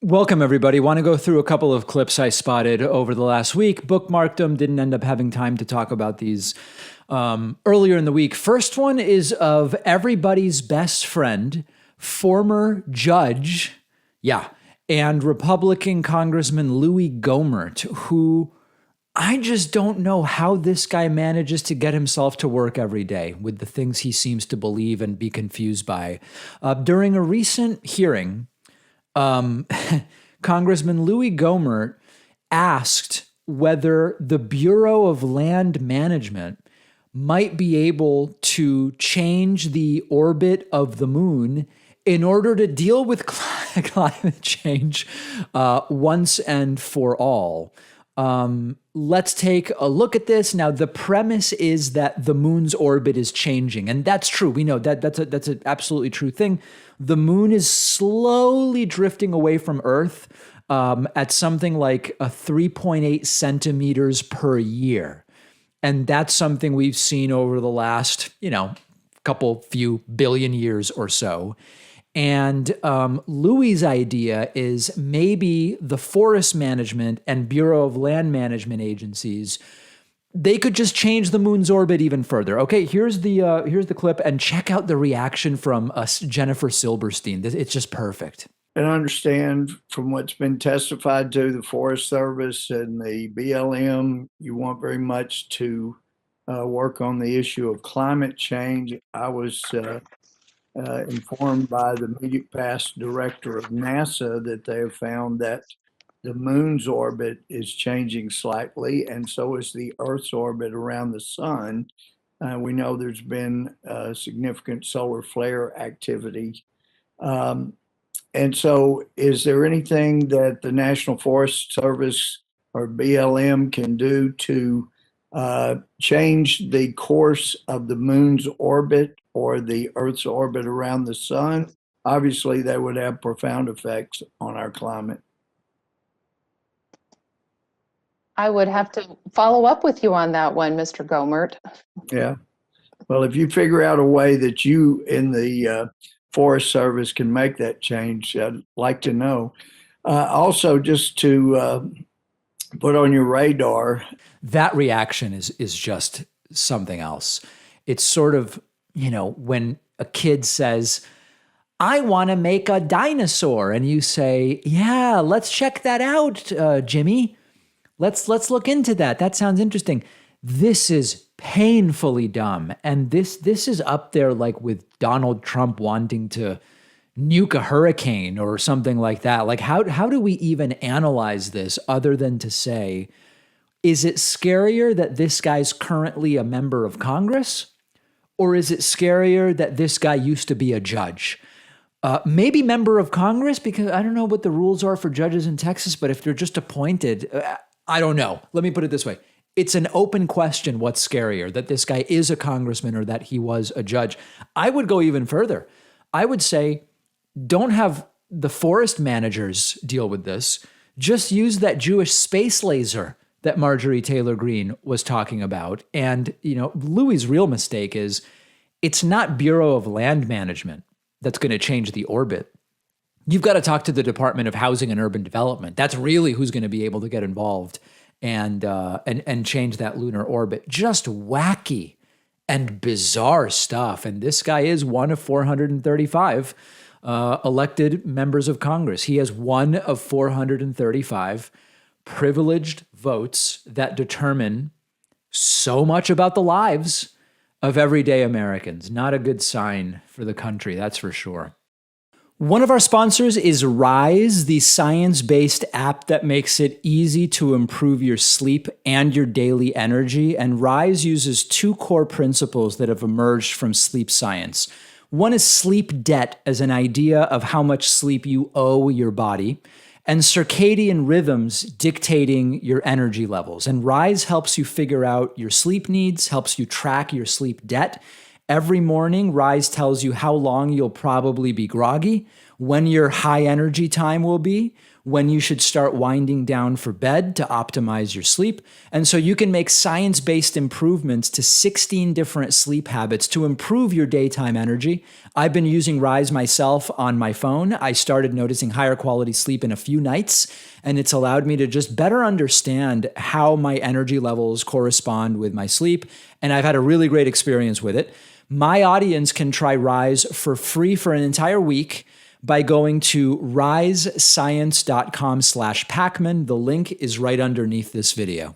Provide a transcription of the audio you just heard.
Welcome, everybody. Want to go through a couple of clips I spotted over the last week. Bookmarked them, didn't end up having time to talk about these earlier in the week. First one is of everybody's best friend, former judge, and Republican Congressman Louie Gohmert, who I just don't know how this guy manages to get himself to work every day with the things he seems to believe and be confused by. During a recent hearing, Congressman Louie Gohmert asked whether the Bureau of Land Management might be able to change the orbit of the moon in order to deal with climate change once and for all. Let's take a look at this. Now, the premise is that the moon's orbit is changing, and that's true. We know that that's an absolutely true thing. The moon is slowly drifting away from Earth at something like 3.8 centimeters per year. And that's something we've seen over the last, few billion years or so. And Louie's idea is maybe the Forest Management and Bureau of Land Management agencies, they could just change the moon's orbit even further. Okay, here's the clip, and check out the reaction from Jennifer Silberstein. It's just perfect. And I understand from what's been testified to, the Forest Service and the BLM, you want very much to work on the issue of climate change. I was informed by the immediate past director of NASA that they have found that the moon's orbit is changing slightly, and so is the Earth's orbit around the sun. We know there's been significant solar flare activity. And so is there anything that the National Forest Service or BLM can do to change the course of the moon's orbit or the Earth's orbit around the sun? Obviously, that would have profound effects on our climate. I would have to follow up with you on that one, Mr. Gohmert. Yeah. Well, if you figure out a way that you in the Forest Service can make that change, I'd like to know. Also, just to put on your radar. That reaction is just something else. It's sort of, when a kid says, I want to make a dinosaur, and you say, yeah, let's check that out, Jimmy. Let's look into that. That sounds interesting. This is painfully dumb. And this is up there like with Donald Trump wanting to nuke a hurricane or something like that. Like how do we even analyze this other than to say, is it scarier that this guy's currently a member of Congress? Or is it scarier that this guy used to be a judge? Maybe member of Congress, because I don't know what the rules are for judges in Texas, but if they're just appointed, I don't know. Let me put it this way. It's an open question what's scarier, that this guy is a congressman or that he was a judge. I would go even further. I would say, don't have the forest managers deal with this. Just use that Jewish space laser that Marjorie Taylor Greene was talking about. And, Louie's real mistake is it's not Bureau of Land Management that's going to change the orbit. You've got to talk to the Department of Housing and Urban Development. That's really who's going to be able to get involved and change that lunar orbit. Just wacky and bizarre stuff. And this guy is one of 435 elected members of Congress. He has one of 435 privileged votes that determine so much about the lives of everyday Americans. Not a good sign for the country, that's for sure. One of our sponsors is Rise, the science-based app that makes it easy to improve your sleep and your daily energy. And Rise uses two core principles that have emerged from sleep science. One is sleep debt as an idea of how much sleep you owe your body, and circadian rhythms dictating your energy levels. And Rise helps you figure out your sleep needs, helps you track your sleep debt. Every morning, Rise tells you how long you'll probably be groggy, when your high energy time will be, when you should start winding down for bed to optimize your sleep. And so you can make science-based improvements to 16 different sleep habits to improve your daytime energy. I've been using Rise myself on my phone. I started noticing higher quality sleep in a few nights, and it's allowed me to just better understand how my energy levels correspond with my sleep. And I've had a really great experience with it. My audience can try Rise for free for an entire week by going to risescience.com/Pakman. The link is right underneath this video.